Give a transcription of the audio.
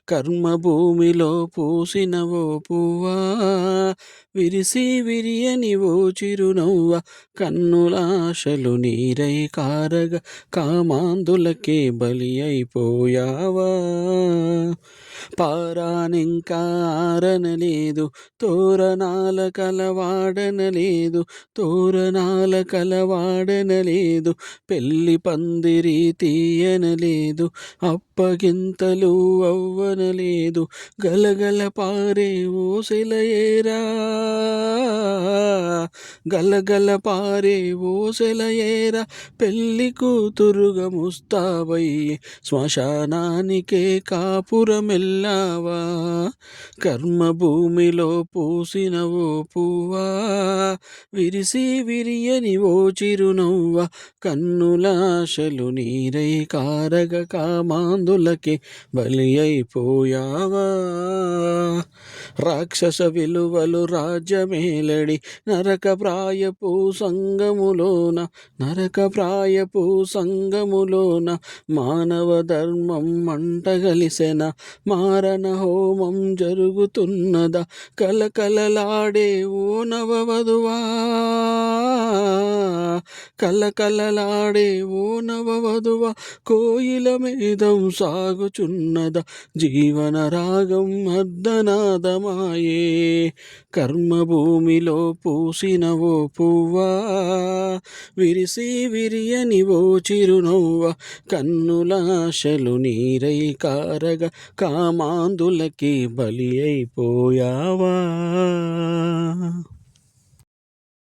కర్మభూమిలో పూసినవో పువ్వా, విరిసి విరియని ఓ చిరునవ్వ, కన్నులాశలు నీరై కారగా కామాంధులకే బలి అయిపోయావా. పారానింకా ఆరనలేదు, తోరణాల కలవాడనలేదు, తోరణాల కలవాడనలేదు, పెళ్లి పందిరి తీయనలేదు, అప్పగింతలు అవ్వనలేదు, గలగల పారే ఓసెలయేరా, గలగల పారే ఓసెలయేరా, పెళ్లి కూతురుగా ముస్తాబయ్యే శ్మశానానికే కాపురమెల్లావా. కర్మభూమిలో పూసినవో పువ్వా, విరిసి విరియని ఓ చిరునవ్వ, కన్నులాశలు నీరై కారగ కామాంధులకే బలి అయిపోయావా. రాక్షస విలువలు రాజ్యమేలడి నరకప్రాయపు సంగములోన, నరకప్రాయపు సంగములోన, మానవ ధర్మం మంటగలిసెన, మారణ హోమం జరుగుతున్నదా, కలకలలాడే ఓ నవవధువా, కలకలలాడే ఓ నవవధువ, కోయిల మేధం సాగుచున్నదా, జీవన రాగం అర్ధనాదమాయే. కర్మభూమిలో పూసినవో పువ్వా, విరిసి విరియని ఓ చిరునవ్వ, కన్నులాశలు నీరై కారగా కామాంధులకి బలి అయిపోయావా.